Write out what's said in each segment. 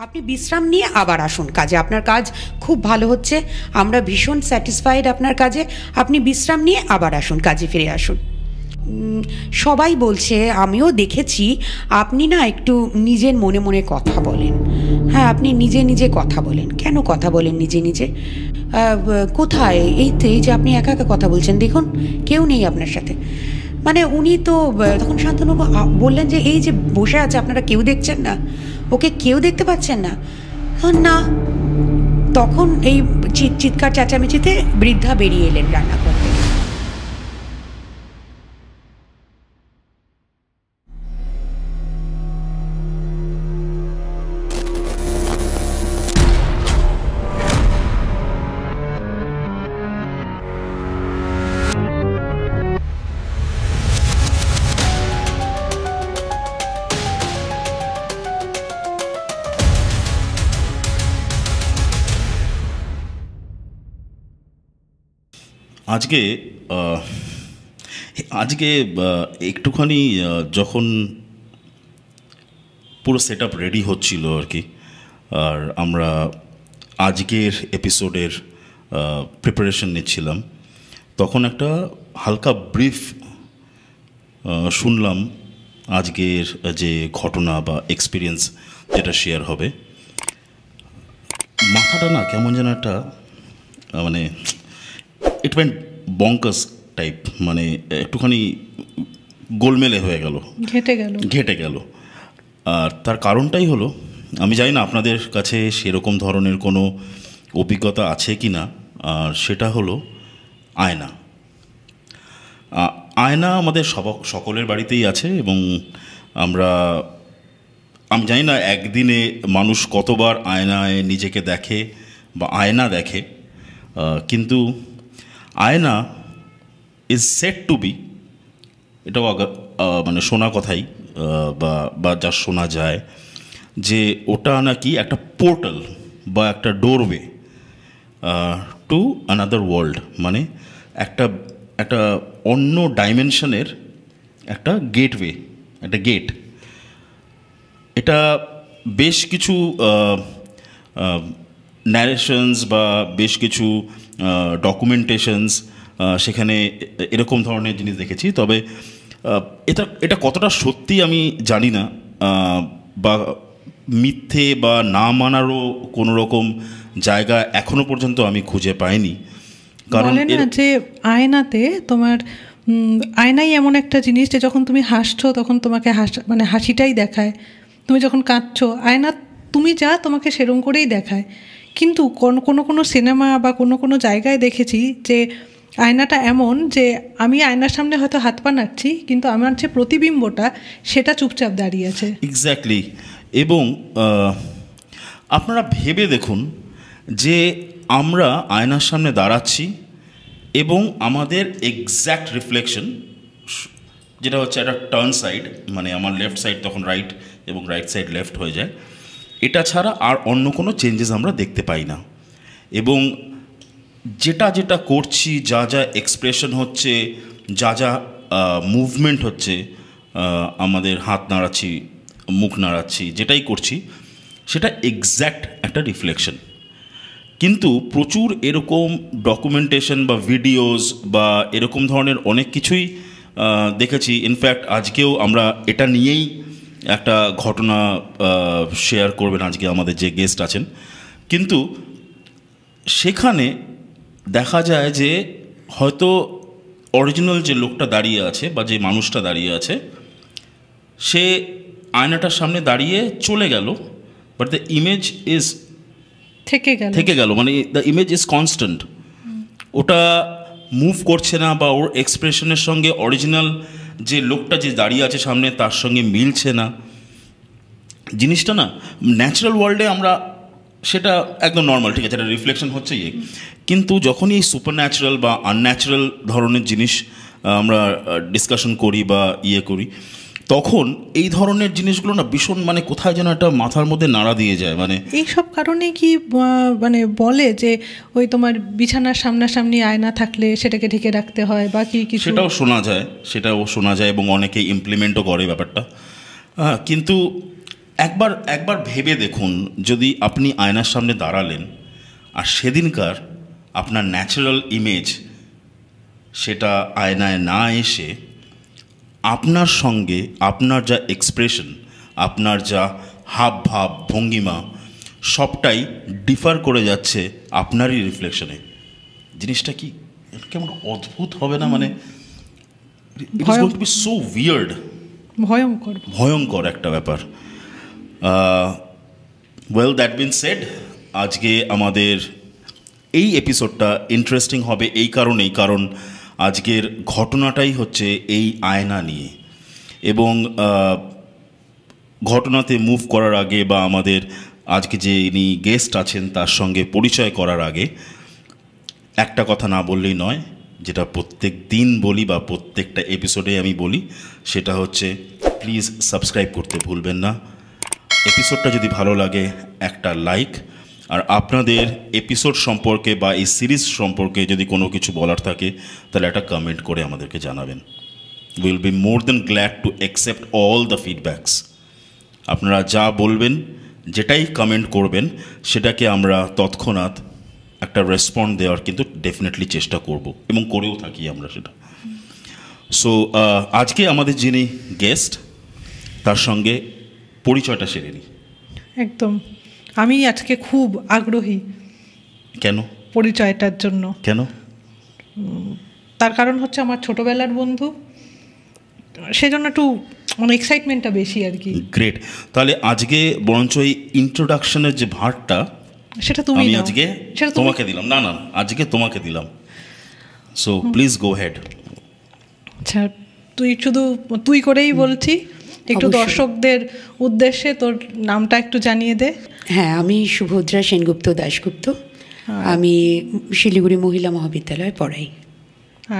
আপনি বিশ্রাম নিয়ে আবার আসুন কাজে। আপনার কাজ খুব ভালো হচ্ছে, আমরা ভীষণ স্যাটিসফাইড আপনার কাজে। আপনি বিশ্রাম নিয়ে আবার আসুন, কাজে ফিরে আসুন। সবাই বলছে, আমিও দেখেছি, আপনি না একটু নিজের মনে মনে কথা বলেন। হ্যাঁ, আপনি নিজে নিজে কথা বলেন। কেন কথা বলেন নিজে নিজে? কোথায়? এই তো, এই যে আপনি একা একা কথা বলছেন, দেখুন কেউ নেই আপনার সাথে। মানে উনি তো তখন শান্তনুবাবু বললেন যে এই যে বসে আছে, আপনারা কেউ দেখছেন না, ওকে কেউ দেখতে পাচ্ছেন না? না। তখন এই চিৎকার চেঁচামেচিতে বৃদ্ধা বেরিয়ে এলেন রান্নাঘর থেকে। আজকে আজকে একটুখানি যখন পুরো সেট আপ রেডি হচ্ছিল আর কি, আর আমরা আজকের এপিসোডের প্রিপারেশন নিচ্ছিলাম, তখন একটা হালকা ব্রিফ শুনলাম আজকের যে ঘটনা বা এক্সপিরিয়েন্স যেটা শেয়ার হবে। মাথাটা না কেমন যেন একটা মানে ইট ওয়েন্ট বঙ্কাস টাইপ, মানে একটুখানি গোলমেলে হয়ে গেল, ঘেটে গেল। আর তার কারণটাই হলো, আমি জানি না আপনাদের কাছে সেরকম ধরনের কোনো অভিজ্ঞতা আছে কি না, আর সেটা হলো আয়না। আয়না আমাদের সকলের বাড়িতেই আছে, এবং আমি জানি না একদিনে মানুষ কতবার আয়নায় নিজেকে দেখে বা আয়না দেখে, কিন্তু আয়না ইজ সেট টু বি, এটাও মানে শোনা কথাই বা যা শোনা যায়, যে ওটা নাকি একটা পোর্টাল বা একটা ডোরওয়ে টু অ্যানাদার ওয়ার্ল্ড, মানে একটা অন্য ডাইমেনশনের একটা গেটওয়ে, একটা গেট। এটা বেশ কিছু ন্যারেশনস বা বেশ কিছু ডকুমেন্টেশনস সেখানে এরকম ধরনের জিনিস দেখেছি। তবে এটা কতটা সত্যি আমি জানি না, বা মিথ্যে বা না মানারও কোনো রকম জায়গা এখনো পর্যন্ত আমি খুঁজে পাইনি। কারণ যে আয়নাতে তোমার আয়নাই এমন একটা জিনিস যে যখন তুমি হাসছো তখন তোমাকে মানে হাসিটাই দেখায়, তুমি যখন কাঁদছো আয়না তুমি যা তোমাকে সেরম করেই দেখায়। কিন্তু কোনো সিনেমা বা কোনো জায়গায় দেখেছি যে আয়নাটা এমন যে আমি আয়নার সামনে হয়তো হাত পা নাড়ছি, কিন্তু আমার যে প্রতিবিম্বটা সেটা চুপচাপ দাঁড়িয়ে আছে। এক্স্যাক্টলি। এবং আপনারা ভেবে দেখুন যে আমরা আয়নার সামনে দাঁড়াচ্ছি এবং আমাদের এক্স্যাক্ট রিফ্লেকশন, যেটা হচ্ছে একটা টার্ন সাইড, মানে আমার লেফট সাইড তখন রাইট এবং রাইট সাইড লেফট হয়ে যায়, এটা ছাড়া আর অন্য কোনো চেঞ্জেস আমরা দেখতে পাই না। এবং যেটা করছি, যা এক্সপ্রেশন হচ্ছে, যা মুভমেন্ট হচ্ছে, আমাদের হাত নাড়াচ্ছি, মুখ নাড়াচ্ছি, যেটাই করছি সেটা এক্স্যাক্ট একটা রিফ্লেকশন। কিন্তু প্রচুর এরকম ডকুমেন্টেশন বা ভিডিওস বা এরকম ধরনের অনেক কিছুই দেখেছি। ইনফ্যাক্ট আজকেও আমরা এটা নিয়েই একটা ঘটনা শেয়ার করবেন আজকে আমাদের যে গেস্ট আছেন। কিন্তু সেখানে দেখা যায় যে হয়তো অরিজিনাল যে লোকটা দাঁড়িয়ে আছে বা যে মানুষটা দাঁড়িয়ে আছে, সে আয়নাটার সামনে দাঁড়িয়ে চলে গেল, বাট দ্য ইমেজ ইজ থেকে গেল, মানে দ্য ইমেজ ইজ কনস্ট্যান্ট। ওটা মুভ করছে না, বা ওর এক্সপ্রেশনের সঙ্গে অরিজিনাল যে লোকটা যে দাঁড়িয়ে আছে সামনে তার সঙ্গে মিলছে না। জিনিসটা না ন্যাচারাল ওয়ার্ল্ডে আমরা সেটা একদম নর্মাল, ঠিক আছে, এটা রিফ্লেকশন হচ্ছে ইয়ে। কিন্তু যখনই এই সুপার ন্যাচারাল বা আনন্যাচারাল ধরনের জিনিস আমরা ডিসকাশন করি বা ইয়ে করি, তখন এই ধরনের জিনিসগুলো না ভীষণ মানে কোথায় যেন একটা মাথার মধ্যে নাড়া দিয়ে যায়। মানে এইসব কারণে কি মানে বলে যে ওই তোমার বিছানার সামনাসামনি আয়না থাকলে সেটাকে ঢেকে রাখতে হয় বা কিছু, সেটাও শোনা যায় এবং অনেকেই ইমপ্লিমেন্টও করে ব্যাপারটা। কিন্তু একবার ভেবে দেখুন, যদি আপনি আয়নার সামনে দাঁড়ালেন আর সেদিনকার আপনার ন্যাচারাল ইমেজ সেটা আয়নায় না এসে আপনার সঙ্গে আপনার যা এক্সপ্রেশন, আপনার যা হাব ভাব ভঙ্গিমা সবটাই ডিফার করে যাচ্ছে আপনারই রিফ্লেকশনে, জিনিসটা কি কেমন অদ্ভুত হবে না? মানে it is going to be so weird, ভয়ঙ্কর একটা ব্যাপার। ওয়েল, দ্যাট বিন সেড, আজকে আমাদের এই এপিসোডটা ইন্টারেস্টিং হবে এই কারণেই, কারণ আজকের ঘটনাটাই হচ্ছে এই আয়না নিয়ে। এবং ঘটনাতে মুভ করার আগে বা আমাদের আজকে যে ইনি গেস্ট আছেন তার সঙ্গে পরিচয় করার আগে একটা কথা না বললেই নয়, যেটা প্রত্যেক দিন বলি বা প্রত্যেকটা এপিসোডে আমি বলি, সেটা হচ্ছে প্লিজ সাবস্ক্রাইব করতে ভুলবেন না। এপিসোডটা যদি ভালো লাগে একটা লাইক, আর আপনাদের এপিসোড সম্পর্কে বা এই সিরিজ সম্পর্কে যদি কোনো কিছু বলার থাকে তাহলে একটা কমেন্ট করে আমাদেরকে জানাবেন। Will be more than glad to accept all the feedbacks. আপনারা যা বলবেন, যেটাই কমেন্ট করবেন, সেটাকে আমরা তৎক্ষণাৎ একটা রেসপন্ড দেওয়ার কিন্তু ডেফিনেটলি চেষ্টা করব এবং করেও থাকি আমরা সেটা। সো আজকে আমাদের যিনি গেস্ট তার সঙ্গে পরিচয়টা সেরে নিই। একদম, আমি আজকে খুব আগ্রহী। কেন পরিচয়টার জন্য? কেন? তার কারণ হচ্ছে আমার ছোটবেলার বন্ধু, সেজন্য একটু মানে এক্সাইটমেন্টটা বেশি আর কি। গ্রেট। তাহলে আজকে বরঞ্চ এই ইন্ট্রোডাকশনের যে ভারটা সেটা তুমি আমি আজকে তোমাকে দিলাম। না না, আজকে তোমাকে দিলাম। So please go head. আচ্ছা, তুই করেই বলছি, একটু দর্শকদের উদ্দেশ্যে তোর নামটা একটু জানিয়ে দে। হ্যাঁ, আমি সুভদ্রা সেনগুপ্ত দাশগুপ্ত, আমি শিলিগুড়ি মহিলা মহাবিদ্যালয়ে পড়াই।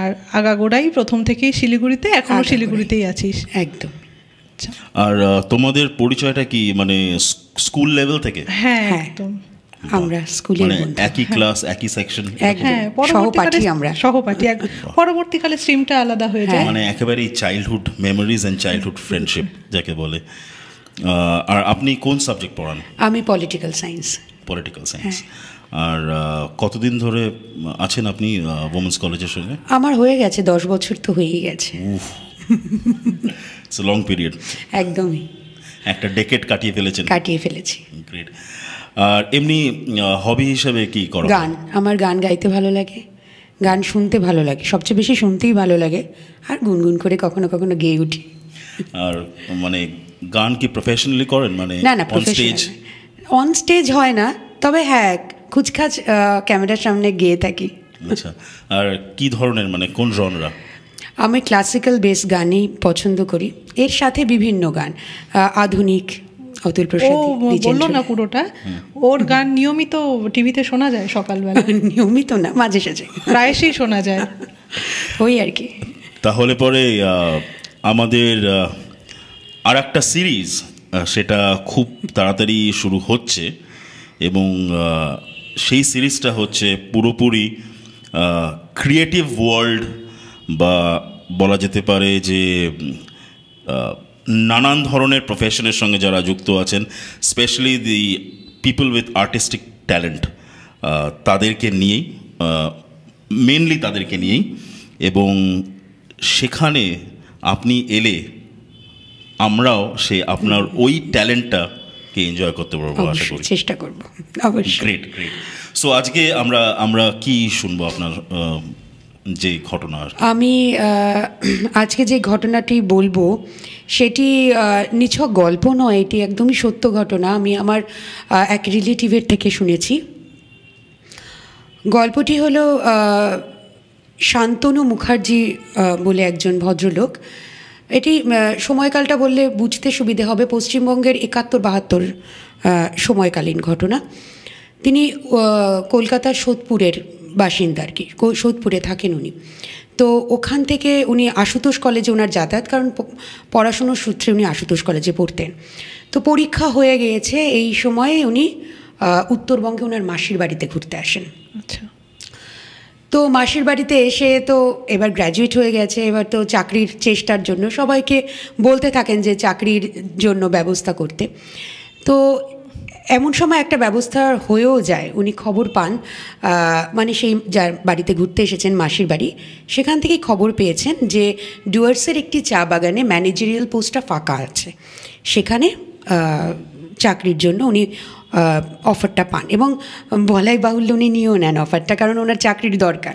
আর আগাগোড়াই প্রথম থেকেই শিলিগুড়িতে, এখনো শিলিগুড়িতেই আছিস? একদম। আর তোমাদের পরিচয়টা কি মানে স্কুল লেভেল থেকে? হ্যাঁ একদম, আমরা স্কুলে একই ক্লাস, একই সেকশন। হ্যাঁ, সহপাঠী আমরা, সহপাঠী। পরবর্তীকালে স্ট্রিমটা আলাদা হয়ে যায়, মানে একেবারেই childhood memories and childhood friendship যাকে বলে। আর আপনি কোন সাবজেক্ট পড়ান? আমি পলিটিক্যাল সায়েন্স। Political science. আর কতদিন ধরে আছেন আপনি ওমেন্স কলেজের সঙ্গে? আমার হয়ে গেছে 10 বছর তো হয়েই গেছে। It's a long period. একদমই, একটা ডেকেড কাটিয়ে ফেলেছি। গ্রেট। আর এমনি হবি হিসেবে কি করো? গান। আমার গান গাইতে ভালো লাগে, গান শুনতে ভালো লাগে, সবচেয়ে বেশি শুনতেই ভালো লাগে, আর গুনগুন করে কখনো কখনো গেয়ে উঠি। আর মানে গান কি প্রফেশনালি করেন? মানে না, অন স্টেজ হয় না, তবে হ্যাঁ খুচখাচ ক্যামেরার সামনে গেয়ে থাকি। আচ্ছা, আর কি ধরনের, মানে কোন জনরা? আমি ক্লাসিক্যাল বেস গানই পছন্দ করি, এর সাথে বিভিন্ন গান, আধুনিক, অতুল প্রসাদ। বললো না পুরোটা, ওর গান নিয়মিত টিভিতে শোনা যায় সকালবেলা। নিয়মিত না, মাঝে সাঝে, প্রায়শই শোনা যায়, ওই আর কি। তাহলে পরে আমাদের আর একটা সিরিজ, সেটা খুব তাড়াতাড়ি শুরু হচ্ছে এবং সেই সিরিজটা হচ্ছে পুরোপুরি ক্রিয়েটিভ ওয়ার্ল্ড, বা বলা যেতে পারে যে নানান ধরনের প্রফেশনের সঙ্গে যারা যুক্ত আছেন, specially the people with artistic talent, তাদেরকে নিয়েই, মেনলি তাদেরকে নিয়েই। এবং সেখানে আপনি এলে আমরাও আপনার ওই ট্যালেন্টটাকে এনজয় করতে পারবো, আশা করি। চেষ্টা করবো অবশ্যই। গ্রেট। সো আজকে আমরা কি শুনবো আপনার যে ঘটনা? আমি আজকে যে ঘটনাটি বলবো সেটি নিছক গল্প নয়, এটি একদমই সত্য ঘটনা। আমি আমার এক রিলেটিভের থেকে শুনেছি। গল্পটি হলো শান্তনু মুখার্জি বলে একজন ভদ্রলোক। এটি সময়কালটা বললে বুঝতে সুবিধে হবে, পশ্চিমবঙ্গের 71-72 সময়কালীন ঘটনা। তিনি কলকাতার সোদপুরের বাসিন্দা আর কি, সোদপুরে থাকেন উনি। তো ওখান থেকে উনি আশুতোষ কলেজে ওনার যাতায়াত, কারণ পড়াশুনোর সূত্রে উনি আশুতোষ কলেজে পড়তেন। তো পরীক্ষা হয়ে গিয়েছে, এই সময়ে উনি উত্তরবঙ্গে ওনার মাসির বাড়িতে ঘুরতে আসেন। আচ্ছা। তো মাসির বাড়িতে এসে তো এবার গ্র্যাজুয়েট হয়ে গেছে, এবার তো চাকরির চেষ্টার জন্য সবাইকে বলতে থাকেন যে চাকরির জন্য ব্যবস্থা করতে। তো এমন সময় একটা ব্যবস্থা হয়েও যায়, উনি খবর পান, মানে সেই যার বাড়িতে ঘুরতে এসেছেন মাসির বাড়ি, সেখান থেকেই খবর পেয়েছেন যে ডুয়ার্সের একটি চা বাগানে ম্যানেজারিয়াল পোস্টটা ফাঁকা আছে, সেখানে চাকরির জন্য উনি অফারটা পান, এবং বলাই বাহুল্য উনি নিয়েও নেন অফারটা, কারণ ওনার চাকরির দরকার।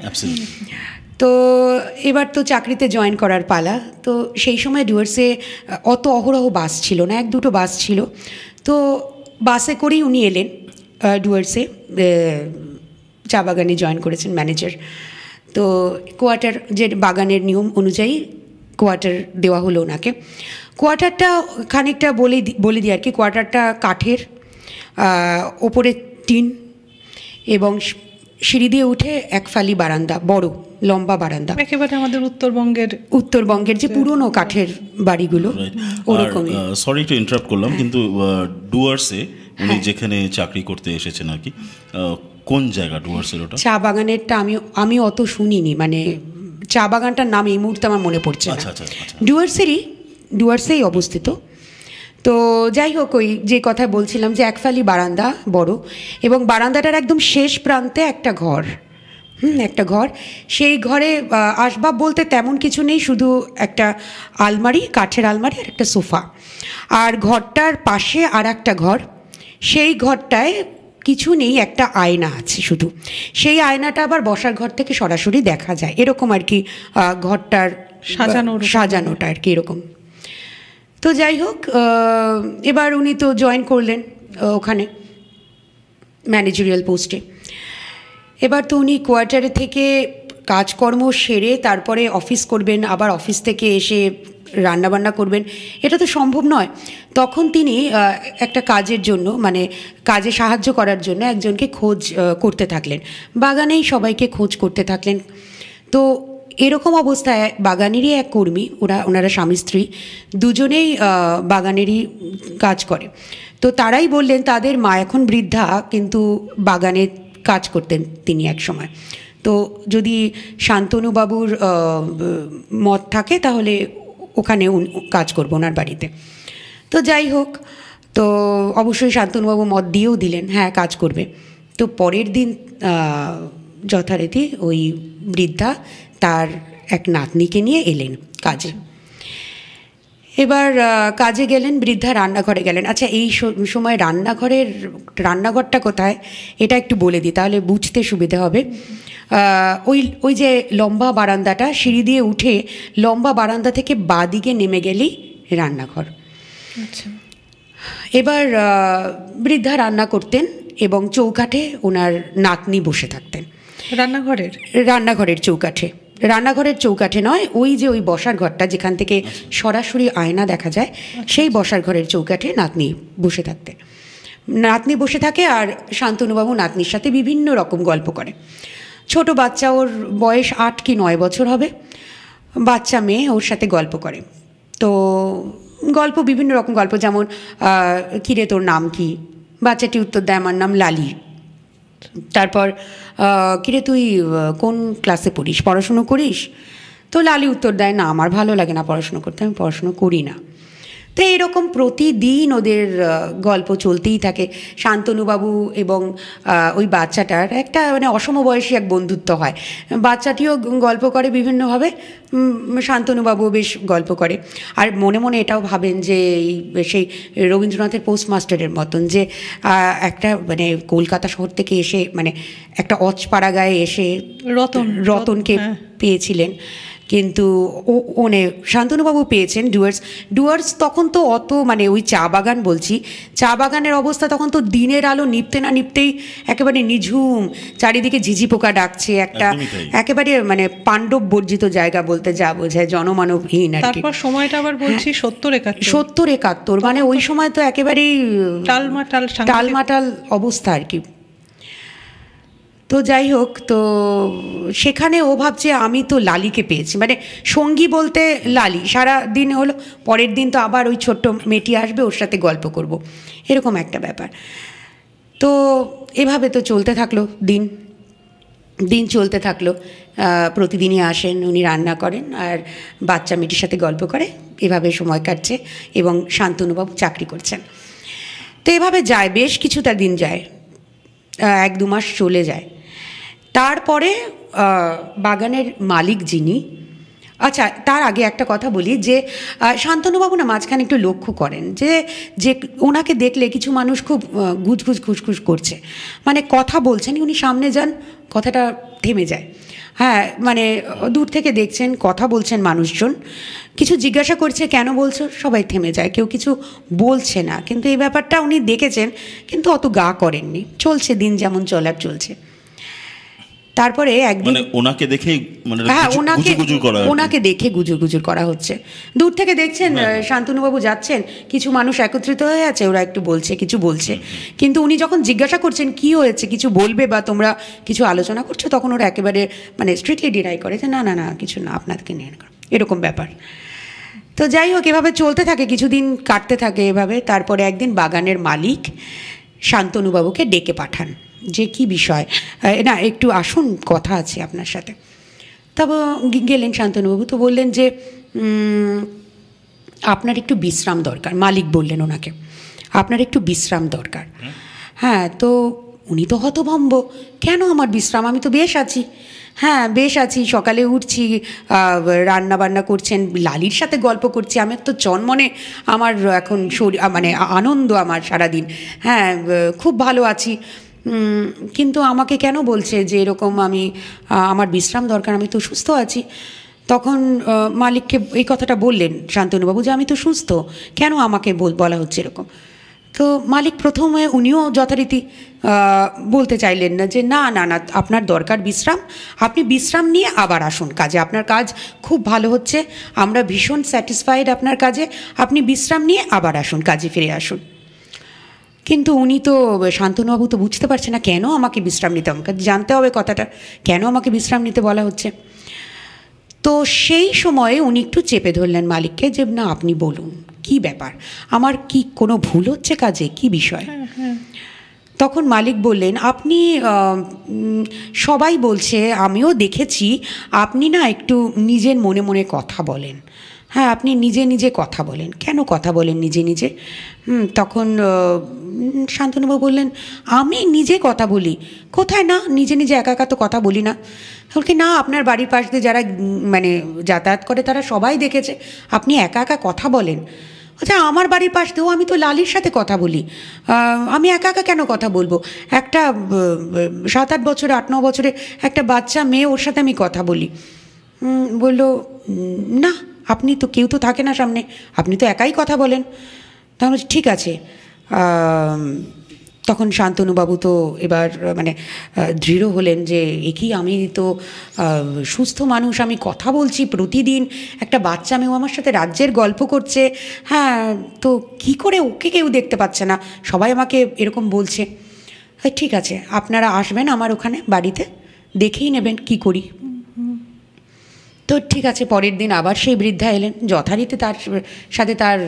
তো এবার তো চাকরিতে জয়েন করার পালা। তো সেই সময় ডুয়ার্সে অত অহরহ বাস ছিল না, 1-2 বাস ছিল। তো বাসে করেই উনি এলেন ডুয়ার্সে, চা বাগানে জয়েন করেছেন ম্যানেজার। তো কোয়ার্টার, যে বাগানের নিয়ম অনুযায়ী কোয়ার্টার দেওয়া হলো ওনাকে। কোয়ার্টারটা খানিকটা বলে দিই আর কি, কোয়ার্টারটা কাঠের, ওপরে টিন, এবং সিঁড়ি দিয়ে উঠে এক ফালি বারান্দা, বড় লম্বা বারান্দা, একেবারে আমাদের উত্তরবঙ্গের যে পুরনো কাঠের বাড়িগুলো ওরকমই। সরি টু ইন্টারাপ্ট করলাম, কিন্তু ডুয়ার্সে উনি যেখানে চাকরি করতে এসেছেন আর কি, কোন জায়গা ডুয়ার্সের ওটা? চা বাগানেরটা আমি অত শুনিনি, মানে চা বাগানটার নাম এই মুহূর্তে আমার মনে পড়ছে না। ডুয়ার্সেই অবস্থিত। তো যাই হোক, ওই যে কথা বলছিলাম যে একফালি বারান্দা বড়, এবং বারান্দাটার একদম শেষ প্রান্তে একটা ঘর, একটা ঘর। সেই ঘরে আসবাব বলতে তেমন কিছু নেই, শুধু একটা আলমারি, কাঠের আলমারি, আর একটা সোফা। আর ঘরটার পাশে আর একটা ঘর, সেই ঘরটায় কিছু নেই, একটা আয়না আছে শুধু। সেই আয়নাটা আবার বসার ঘর থেকে সরাসরি দেখা যায়, এরকম আর কি ঘরটার সাজানোটা আর কি এরকম। তো যাই হোক, এবার উনি তো জয়েন করলেন ওখানে ম্যানেজারিয়াল পোস্টে। এবার তো উনি কোয়ার্টারে থেকে কাজকর্ম সেরে তারপরে অফিস করবেন, আবার অফিস থেকে এসে রান্নাবান্না করবেন, এটা তো সম্ভব নয়। তখন তিনি একটা কাজের জন্য, মানে কাজে সাহায্য করার জন্য একজনকে খোঁজ করতে থাকলেন, বাগানেই সবাইকে খোঁজ করতে থাকলেন। তো এরকম অবস্থায় বাগানেরই এক কর্মী, ওনারা স্বামী স্ত্রী দুজনেই বাগানেরই কাজ করে। তো তারাই বললেন তাদের মা এখন বৃদ্ধা, কিন্তু বাগানে কাজ করতেন তিনি এক সময়। তো যদি শান্তনুবাবুর মত থাকে তাহলে ওখানে কাজ করবো ওনার বাড়িতে। তো যাই হোক, তো অবশ্যই শান্তনুবাবু মত দিয়েও দিলেন, হ্যাঁ কাজ করবে। তো পরের দিন যথারীতি ওই বৃদ্ধা তার এক নাতনিকে নিয়ে এলেন কাজে। এবার কাজে গেলেন, বৃদ্ধা রান্নাঘরে গেলেন। আচ্ছা, এই সময় রান্নাঘরটা কোথায় এটা একটু বলে দিই, তাহলে বুঝতে সুবিধা হবে। ওই যে লম্বা বারান্দাটা, সিঁড়ি দিয়ে উঠে লম্বা বারান্দা থেকে বাঁদিকে নেমে গেলেই রান্নাঘর। আচ্ছা, এবার বৃদ্ধা রান্না করতেন এবং চৌকাঠে ওনার নাতনি বসে থাকতেন। রান্নাঘরের চৌকাঠে নয়, ওই যে ওই বসার ঘরটা যেখান থেকে সরাসরি আয়না দেখা যায়, সেই বসার ঘরের চৌকাঠে নাতনি বসে থাকে। আর শান্তনুবাবু নাতনির সাথে বিভিন্ন রকম গল্প করে। ছোট বাচ্চা, ওর বয়স 8 কি 9 বছর হবে, বাচ্চা মেয়ে ওর সাথে গল্প করে। তো বিভিন্ন রকম গল্প, যেমন কিরে তোর নাম কি, বাচ্চাটি উত্তর দেয় আমার নাম লালি। তারপর কিরে তুই কোন ক্লাসে পড়িস, পড়াশুনো করিস? তো লালি উত্তর দেয়, না আমার ভালো লাগে না পড়াশুনো করতে, আমি পড়াশুনো করি না। তো এইরকম প্রতিদিন ওদের গল্প চলতেই থাকে। শান্তনুবাবু এবং ওই বাচ্চাটার একটা মানে অসমবয়সী এক বন্ধুত্ব হয়। বাচ্চাটিও গল্প করে বিভিন্নভাবে, শান্তনুবাবু বেশ গল্প করে। আর মনে মনে এটাও ভাবেন যে সেই রবীন্দ্রনাথের পোস্টমাস্টারের মতন, যে একটা মানে কলকাতা শহর থেকে এসে, মানে একটা অচপাড়া গায়ে এসে রতনকে পেয়েছিলেন, কিন্তু মানে শান্তনুবাবু পেয়েছেন ডুয়ার্স। তখন তো অত মানে ওই চা বাগান বলছি, চা বাগানের অবস্থা তখন তো দিনের আলো নিভতে না নিভতেই একেবারে নিঝুম, চারিদিকে ঝিঝি পোকা ডাকছে, একটা একেবারে মানে পাণ্ডব বর্জিত জায়গা বলতে যা বোঝায়, জনমানবহীন আর কি। তারপর সময়টা আবার বলছি 70-71, মানে ওই সময় তো একেবারেই টালমাটাল অবস্থা আর কি। তো যাই হোক, তো সেখানে ও ভাবছে আমি তো লালিকে পেয়েছি, মানে সঙ্গী বলতে লালি। সারা দিন হলো, পরের দিন তো আবার ওই ছোট্ট মেয়েটি আসবে, ওর সাথে গল্প করব, এরকম একটা ব্যাপার। তো এভাবে তো চলতে থাকলো দিন। দিন চলতে থাকলো। প্রতিদিনই আসেন, উনি রান্না করেন আর বাচ্চা মেয়েটির সাথে গল্প করে, এভাবে সময় কাটছে। এবং শান্তনুবাবু চাকরি করছেন। তো এভাবে যায়, বেশ কিছুটা দিন যায়, 1-2 মাস চলে যায়। তারপরে বাগানের মালিক যিনি, আচ্ছা তার আগে একটা কথা বলি যে শান্তনুবাবু না মাঝখানে একটু লক্ষ্য করেন যে যে ওনাকে দেখলে কিছু মানুষ খুব গুজগুজ খুসখুস করছে, মানে কথা বলছেন, উনি সামনে যান, কথাটা থেমে যায়। হ্যাঁ, মানে দূর থেকে দেখছেন, কথা বলছেন মানুষজন, কিছু জিজ্ঞাসা করছে কেন বলছো, সবাই থেমে যায়, কেউ কিছু বলছে না। কিন্তু এই ব্যাপারটা উনি দেখেছেন, কিন্তু অত গা করেননি, চলছে দিন যেমন চলার চলছে। তারপরে একদিন ওনাকে দেখেই হ্যাঁ ওনাকে দেখে গুজুর করা হচ্ছে। দূর থেকে দেখছেন শান্তনুবাবু যাচ্ছেন, কিছু মানুষ একত্রিত হয়ে আছে, ওরা একটু বলছে, কিছু বলছে। কিন্তু উনি যখন জিজ্ঞাসা করছেন কি হয়েছে, কিছু বলবে বা তোমরা কিছু আলোচনা করছো, তখন ওরা একেবারে মানে স্ট্রিক্টলি ডিনাই করে যে না না না কিছু না, আপনাদেরকে নিয়ে এরকম ব্যাপার। তো যাই হোক, এভাবে চলতে থাকে, কিছুদিন কাটতে থাকে এভাবে। তারপরে একদিন বাগানের মালিক শান্তনুবাবুকে ডেকে পাঠান যে কি বিষয়, না একটু আসুন, কথা আছে আপনার সাথে। তবে গেলেন শান্তনুবাবু, তো বললেন যে আপনার একটু বিশ্রাম দরকার। মালিক বললেন ওনাকে, আপনার একটু বিশ্রাম দরকার। হ্যাঁ, তো উনি তো হতভম্ব, কেন আমার বিশ্রাম, আমি তো বেশ আছি। হ্যাঁ বেশ আছি, সকালে উঠছি, রান্না বান্না করছেন, লালির সাথে গল্প করছি, আমার তো জন্মনে আমার এখন শরীর মানে আনন্দ আমার সারাদিন। হ্যাঁ খুব ভালো আছি, কিন্তু আমাকে কেন বলছে যে এরকম আমি আমার বিশ্রাম দরকার, আমি তো সুস্থ আছি। তখন মালিককে এই কথাটা বললেন শান্তনুবাবু যে আমি তো সুস্থ, কেন আমাকে বলা হচ্ছে এরকম। তো মালিক প্রথমে উনিও যথারীতি বলতে চাইলেন না যে না না না আপনার দরকার বিশ্রাম, আপনি বিশ্রাম নিয়ে আবার আসুন কাজে, আপনার কাজ খুব ভালো হচ্ছে, আমরা ভীষণ স্যাটিসফাইড আপনার কাজে, আপনি বিশ্রাম নিয়ে আবার আসুন, কাজে ফিরে আসুন। কিন্তু উনি তো শান্তনুবাবু তো বুঝতে পারছে না কেন আমাকে বিশ্রাম নিতে, আমাকে জানতে হবে কথাটা, কেন আমাকে বিশ্রাম নিতে বলা হচ্ছে। তো সেই সময়ে উনি একটু চেপে ধরলেন মালিককে যে না আপনি বলুন কি ব্যাপার, আমার কি কোনো ভুল হচ্ছে কাজে, কি বিষয়। তখন মালিক বললেন আপনি সবাই বলছে, আমিও দেখেছি আপনি না একটু নিজের মনে মনে কথা বলেন। হ্যাঁ আপনি নিজে নিজে কথা বলেন, কেন কথা বলেন নিজে নিজে। তখন শান্তনুবাবু বললেন আমি নিজে কথা বলি কোথায়, না নিজে নিজে একা একা তো কথা বলি না। বলছি না আপনার বাড়ির পাশ দিয়ে যারা মানে যাতায়াত করে তারা সবাই দেখেছে আপনি একা একা কথা বলেন। আচ্ছা আমার বাড়ির পাশ দিয়েও আমি তো লালির সাথে কথা বলি, আমি একা একা কেন কথা বলবো, একটা 7-8 বছরে 8-9 বছরে একটা বাচ্চা মেয়ে, ওর সাথে আমি কথা বলি। বললো না আপনি তো কেউ তো থাকে না সামনে, আপনি তো একাই কথা বলেন। তাহলে ঠিক আছে। তখন শান্তনুবাবু তো এবার মানে দৃঢ় হলেন যে একই, আমি তো সুস্থ মানুষ, আমি কথা বলছি প্রতিদিন, একটা বাচ্চা মেয়েও আমার সাথে রাজ্যের গল্প করছে। হ্যাঁ তো কি করে ওকে কেউ দেখতে পাচ্ছে না, সবাই আমাকে এরকম বলছে। ঠিক আছে আপনারা আসবেন আমার ওখানে বাড়িতে, দেখেই নেবেন কি করি। তো ঠিক আছে, পরের দিন আবার সেই বৃদ্ধা এলেন, যথারীতি তার সাথে তার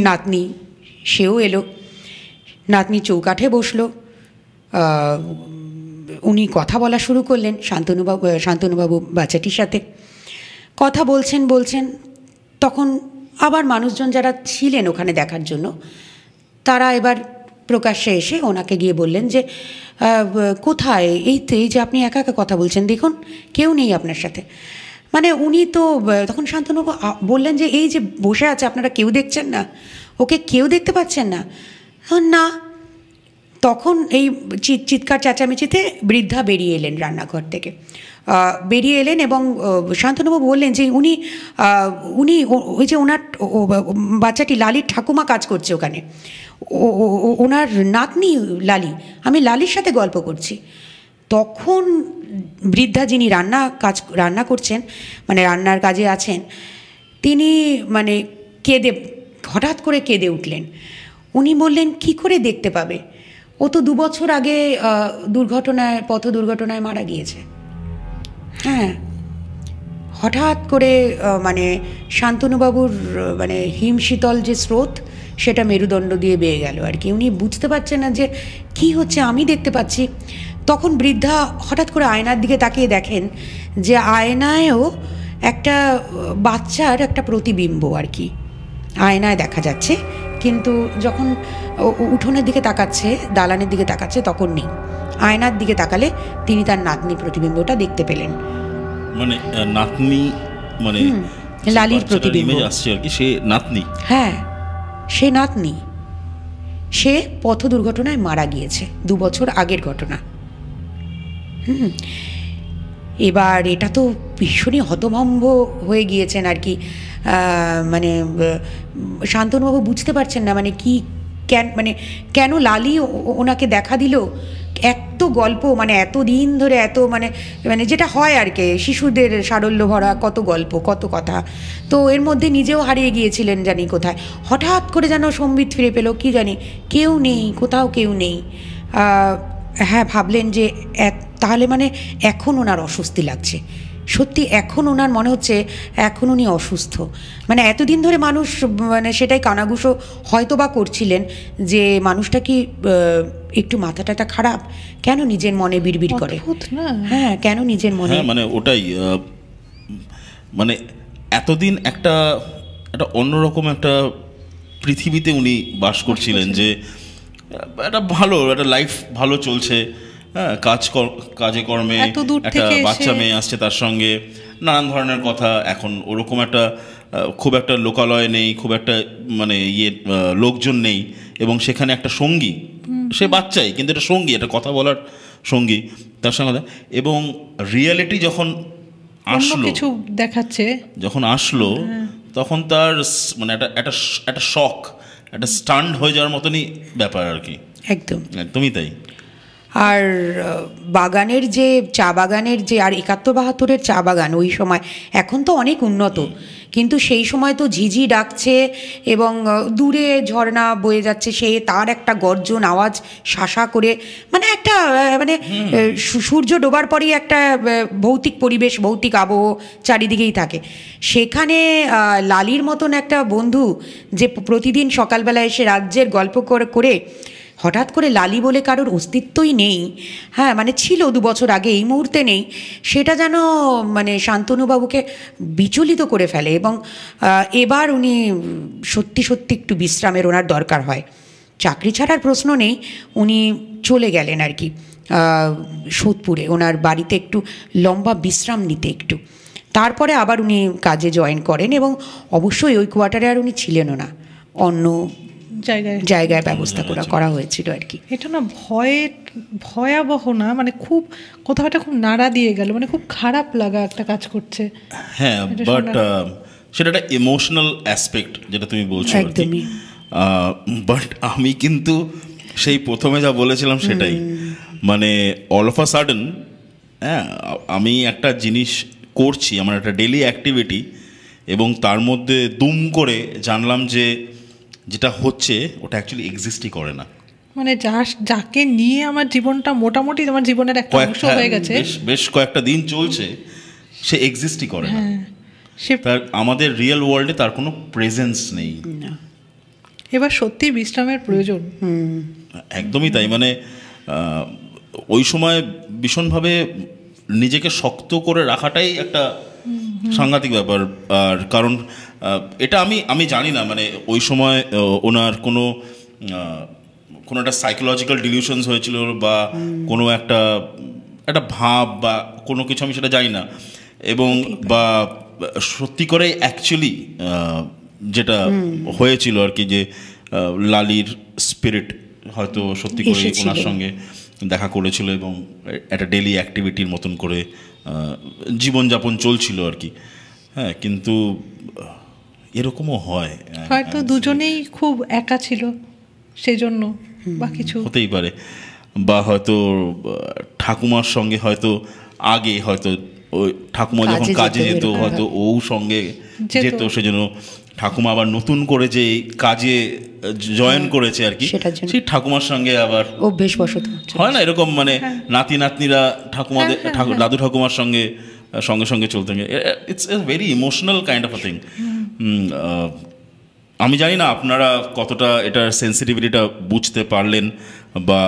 নাতনি সেও এলো। নাতনি চৌকাঠে বসলো, উনি কথা বলা শুরু করলেন শান্তনুবাবু বাচ্চাটির সাথে কথা বলছেন। তখন আবার মানুষজন যারা ছিলেন ওখানে দেখার জন্য তারা এবার প্রকাশ্যে এসে ওনাকে গিয়ে বললেন যে কোথায়, এই যে আপনি একা একা কথা বলছেন, দেখুন কেউ নেই আপনার সাথে। মানে উনি তো তখন শান্তনুবাবু বললেন যে এই যে বসে আছে আপনারা কেউ দেখছেন না, ওকে কেউ দেখতে পাচ্ছেন না। না, তখন এই চিৎকার চেঁচামেচিতে বৃদ্ধা বেরিয়ে এলেন রান্নাঘর থেকে, বেরিয়ে এলেন এবং শান্তনুবাবু বললেন যে উনি ওই যে ওনার বাচ্চাটি লালির ঠাকুমা কাজ করছে ওখানে, ওনার নাতনি লালি, আমি লালির সাথে গল্প করছি। তখন বৃদ্ধা যিনি রান্না করছেন মানে রান্নার কাজে আছেন, তিনি মানে হঠাৎ করে কেঁদে উঠলেন। উনি বললেন কি করে দেখতে পাবে, ও তো 2 বছর আগে পথ দুর্ঘটনায় মারা গিয়েছে। হ্যাঁ হঠাৎ করে মানে শান্তনুবাবুর মানে হিমশীতল যে স্রোত সেটা মেরুদণ্ড দিয়ে বেয়ে গেল আর কি। উনি বুঝতে পারছেন না যে কি হচ্ছে, আমি দেখতে পাচ্ছি। তখন বৃদ্ধা হঠাৎ করে আয়নার দিকে তাকিয়ে দেখেন যে আয়নায়ও একটা বাচ্চার একটা প্রতিবিম্ব আর কি আয়নায় দেখা যাচ্ছে, কিন্তু যখন উঠোনের দিকে তাকাচ্ছে, দালানের দিকে তাকাচ্ছে, তখন নেই। আয়নার দিকে তাকালে তিনি তার নাতনির প্রতিবিম্বটা দেখতে পেলেন। মানে নাতনি, মানে লালির প্রতিবিম্ব আসছে আর কি, সে নাতনি। হ্যাঁ, সে নাতনি। সে পথ দুর্ঘটনায় মারা গিয়েছে, 2 বছর আগের ঘটনা। এবার এটা তো ভীষণই হতভম্ব হয়ে গিয়েছেন আর কি। মানে শান্তনুবাবু বুঝতে পারছেন না মানে কি কেন লালি ওনাকে দেখা দিল। এত গল্প, মানে এত দিন ধরে এত মানে যেটা হয় আর কি, শিশুদের সারল্য ভরা কত গল্প, কত কথা, তো এর মধ্যে নিজেও হারিয়ে গিয়েছিলেন জানি কোথায়। হঠাৎ করে যেন সম্বিত ফিরে পেল, কি জানি, কেউ নেই, কোথাও কেউ নেই। হ্যাঁ, ভাবলেন যে তাহলে মানে এখন ওনার অস্বস্তি লাগছে। সত্যি এখন ওনার মনে হচ্ছে এখন উনি অসুস্থ। মানে এতদিন ধরে মানুষ মানে সেটাই কানাঘুষো হয়তো বা করছিলেন যে মানুষটা কি একটু মাথা টাথা খারাপ, কেন নিজের মনে বিড়বিড় করে। হ্যাঁ, কেন নিজের মনে, মানে ওটাই, মানে এতদিন একটা অন্যরকম একটা পৃথিবীতে উনি বাস করছিলেন, যে একটা ভালো একটা লাইফ ভালো চলছে, হ্যাঁ, কাজে কর্মে একটা বাচ্চা মেয়ে আসছে, তার সঙ্গে নানান ধরনের কথা। এখন ওরকম একটা খুব একটা লোকালয় নেই, খুব একটা মানে লোকজন নেই, এবং সেখানে একটা সঙ্গী, সে বাচ্চাই কিন্তু এটা সঙ্গী, এটা কথা বলার সঙ্গী তার সঙ্গে। এবং রিয়েলিটি যখন আসলো, কিছু দেখাচ্ছে, যখন আসলো, তখন তার মানে একটা শক, একটা স্টান্ড হয়ে যাওয়ার মতনই ব্যাপার আর কি। একদমই তাই। আর বাগানের যে চা বাগানের যে আর 71-72-এর চা বাগান ওই সময়, এখন তো অনেক উন্নত, কিন্তু সেই সময় তো ঝিঝি ডাকছে এবং দূরে ঝর্ণা বয়ে যাচ্ছে, সে তার একটা গর্জন আওয়াজ শাসা করে, মানে একটা মানে সূর্য ডোবার পরেই একটা ভৌতিক পরিবেশ, ভৌতিক আবহ চারিদিকেই থাকে। সেখানে লালির মতন একটা বন্ধু যে প্রতিদিন সকালবেলা এসে রাজ্যের গল্প করে হঠাৎ করে লালি বলে কারোর অস্তিত্বই নেই, হ্যাঁ, মানে ছিল 2 বছর আগে, এই মুহূর্তে নেই, সেটা যেন মানে শান্তনুবাবুকে বিচলিত করে ফেলে। এবং এবার উনি সত্যি একটু বিশ্রামের ওনার দরকার হয়। চাকরি ছাড়ার প্রশ্ন নেই, উনি চলে গেলেন আর কি সোদপুরে, ওনার বাড়িতে একটু লম্বা বিশ্রাম নিতে একটু। তারপরে আবার উনি কাজে জয়েন করেন, এবং অবশ্যই ওই কোয়ার্টারে আর উনি ছিলেনও না, অন্য জায়গায় ব্যবস্থা করা হয়েছিল আর কি। এটা না ভয়াবহ না, মানে খুব কোথাও একটা খুব নাড়া দিয়ে গেল, মানে খুব খারাপ লাগা একটা কাজ করছে। হ্যাঁ, বাট সেটা একটা ইমোশনাল অ্যাসপেক্ট যেটা তুমি বলছো একদমই। বাট আমি কিন্তু সেই প্রথমে যা বলেছিলাম সেটাই, মানে অল অফ আ সাডেন, হ্যাঁ, আমি একটা জিনিস করছি, আমার একটা ডেইলি অ্যাক্টিভিটি, এবং তার মধ্যে দুম করে জানলাম যে যেটা হচ্ছে ওটা অ্যাকচুয়ালি এক্সিস্টই করে না। মানে যাকে নিয়ে আমার জীবনটা মোটামুটি আমার জীবনের একটা অংশ হয়ে গেছে, বেশ কয়েকটা দিন চলছে, সে এক্সিস্টই করে না। তার আমাদের রিয়েল ওয়ার্ল্ডে তার কোনো প্রেজেন্স নেই। এবার সত্যি বিশ্রামের প্রয়োজন। একদমই তাই। মানে ওই সময় ভীষণভাবে নিজেকে শক্ত করে রাখাটাই একটা সাংঘাতিক ব্যাপার। আর কারণ এটা আমি জানি না, মানে ওই সময় ওনার কোনো একটা সাইকোলজিক্যাল ডিলিউশনস হয়েছিল বা কোনো একটা ভাব বা কোনো কিছু, আমি সেটা জানি না। এবং বা সত্যি করে অ্যাকচুয়ালি যেটা হয়েছিল আর কি, যে লালির স্পিরিট হয়তো সত্যি করে ওনার সঙ্গে দেখা করেছিল এবং একটা ডেইলি অ্যাক্টিভিটির মতন করে জীবনযাপন চলছিল আর কি। হ্যাঁ, কিন্তু এরকমও হয়, হয়তো দুজনেই খুব একা ছিল সেই জন্য, বা কিছু হতেই পারে। বা হয়তো ঠাকুমার সঙ্গে হয়তো আগে হয়তো ওই ঠাকুমা যখন কাজে যেত হয়তো ও সঙ্গে যেত, সেজন্য ঠাকুমা আবার নতুন করে যে কাজে জয়েন করেছে আর কি, সেই ঠাকুমার সঙ্গে আবার অভ্যেসবশত হয় না এরকম, মানে নাতি নাতনিরা ঠাকুমাদের দাদু ঠাকুমার সঙ্গে সঙ্গে চলতে, it's a very emotional kind of a thing. আমি জানি না আপনারা কতটা এটার সেন্সিটিভিটিটা বুঝতে পারলেন বা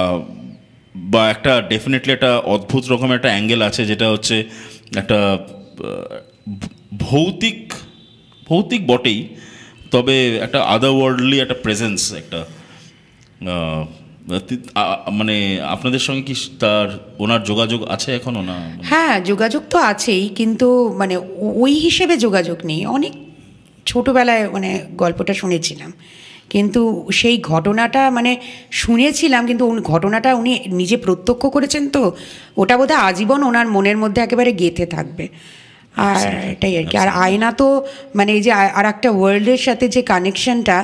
বা একটা ডেফিনেটলি একটা অদ্ভুত রকমের একটা অ্যাঙ্গেল আছে, যেটা হচ্ছে একটা ভৌতিক ভৌতিক বটেই, তবে একটা আদারওয়ার্ল্ডলি একটা প্রেজেন্স, একটা মানে আপনাদের সঙ্গে কি তার ওনার যোগাযোগ আছে এখনও না? হ্যাঁ, যোগাযোগ তো আছেই, কিন্তু মানে ওই হিসেবে যোগাযোগ নেই। অনেক ছোটোবেলায় মানে গল্পটা শুনেছিলাম, কিন্তু সেই ঘটনাটা মানে শুনেছিলাম, কিন্তু ঘটনাটা উনি নিজে প্রত্যক্ষ করেছেন, তো ওটা বোধহয় আজীবন ওনার মনের মধ্যে একেবারে গেঁথে থাকবে। আর এটাই আর কি। আর আয়না তো মানে এই যে আর একটা ওয়ার্ল্ডের সাথে যে কানেকশনটা,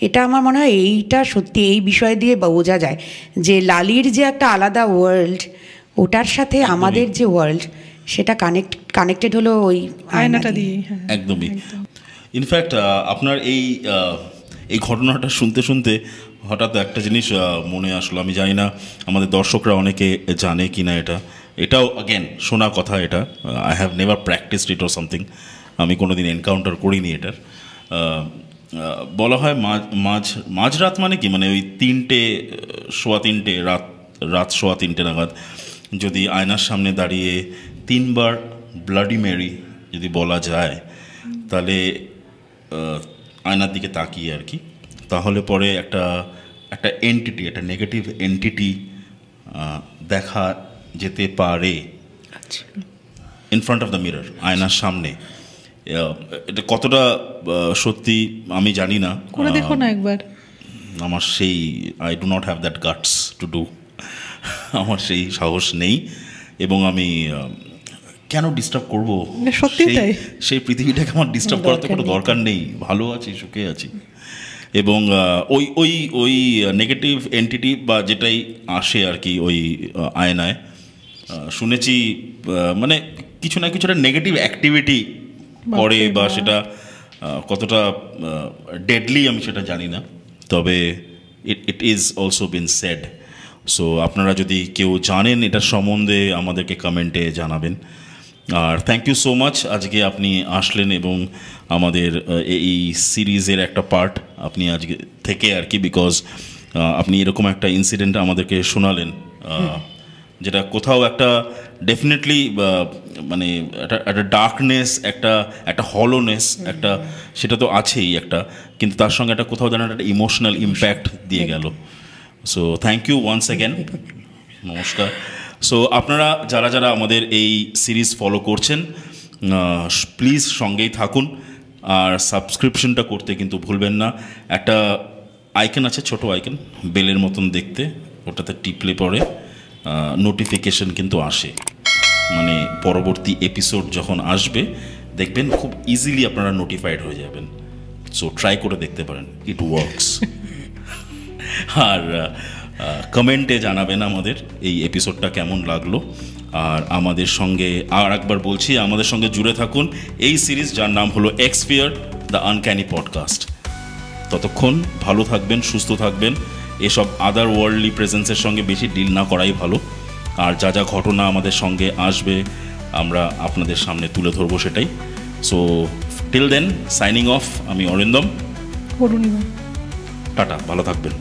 এটা আমার মনে হয় এইটা সত্যি এই বিষয় দিয়ে বোঝা যায় যে লালির যে একটা আলাদা ওয়ার্ল্ড, ওটার সাথে আমাদের যে ওয়ার্ল্ড, সেটা কানেক্টেড হলো ওই আয়নাটা দিয়ে। একদমই। ইনফ্যাক্ট আপনার এই ঘটনাটা শুনতে শুনতে হঠাৎ একটা জিনিস মনে আসলো, আমি জানি না আমাদের দর্শকরা অনেকে জানে কি না, এটাও অ্যাগেন শোনা কথা, এটা I have never practised it or something, আমি কোনো দিন এনকাউন্টার করিনি এটার। বলা হয় মাঝরাত মানে কি, মানে ওই 3:15 রাত 3:15 নাগাদ যদি আয়নার সামনে দাঁড়িয়ে 3বার ব্লাডি মেরি যদি বলা যায়, তাহলে আয়নার দিকে তাকিয়ে আর কি, তাহলে পরে একটা এন্টিটি, একটা নেগেটিভ এন্টিটি দেখা যেতে পারে in front of the mirror, আয়নার সামনে। এটা কতটা সত্যি আমি জানি না, করে দেখো না একবার। আমার সেই I do not have that guts to do, আমার সেই সাহস নেই, এবং আমি কেন ডিস্টার্ব করবো? সেই পৃথিবীটাকে আমার ডিস্টার্ব করার তো কোনো দরকার নেই, ভালো আছি, সুখে আছি। এবং ওই নেগেটিভ এন্টিটি বা যেটাই আসে আর কি ওই আয়নায়, শুনেছি মানে কিছু না কিছু একটা নেগেটিভ অ্যাক্টিভিটি করে, বা সেটা কতটা ডেডলি আমি সেটা জানি না, তবে it is also been said. So আপনারা যদি কেউ জানেন এটার সম্বন্ধে আমাদেরকে কমেন্টে জানাবেন। আর থ্যাংক ইউ সো মাচ, আজকে আপনি আসলেন এবং আমাদের এই সিরিজের একটা পার্ট আপনি আজকে থেকে আর কি, বিকজ আপনি এরকম একটা ইনসিডেন্ট আমাদেরকে শোনালেন, যেটা কোথাও একটা ডেফিনেটলি মানে একটা ডার্কনেস, একটা হলোনেস, একটা সেটা তো আছেই একটা, কিন্তু তার সঙ্গে একটা কোথাও যেন একটা ইমোশনাল ইম্প্যাক্ট দিয়ে গেল। So thank you once again, নমস্কার। সো আপনারা যারা আমাদের এই সিরিজ ফলো করছেন, প্লিজ সঙ্গেই থাকুন, আর সাবস্ক্রিপশনটা করতে কিন্তু ভুলবেন না। একটা আইকন আছে, ছোট আইকন, বেলের মতন দেখতে, ওটাতে টিপলে পরে নোটিফিকেশন কিন্তু আসে, মানে পরবর্তী এপিসোড যখন আসবে দেখবেন খুব ইজিলি আপনারা নোটিফাইড হয়ে যাবেন। সো ট্রাই করে দেখতে পারেন, ইট ওয়ার্কস। আর কমেন্টে জানাবেন আমাদের এই এপিসোডটা কেমন লাগলো, আর আমাদের সঙ্গে আর একবার বলছি, আমাদের সঙ্গে জুড়ে থাকুন এই সিরিজ যার নাম হলো এক্সফিয়ার দ্য আনক্যানি পডকাস্ট। ততক্ষণ ভালো থাকবেন, সুস্থ থাকবেন, এসব আদার ওয়ার্ল্ডলি প্রেজেন্সের সঙ্গে বেশি ডিল না করাই ভালো, আর যা ঘটনা আমাদের সঙ্গে আসবে আমরা আপনাদের সামনে তুলে ধরবো সেটাই। So till then, signing off, আমি অরিন্দম, অরুণিমা, টাটা, ভালো থাকবেন।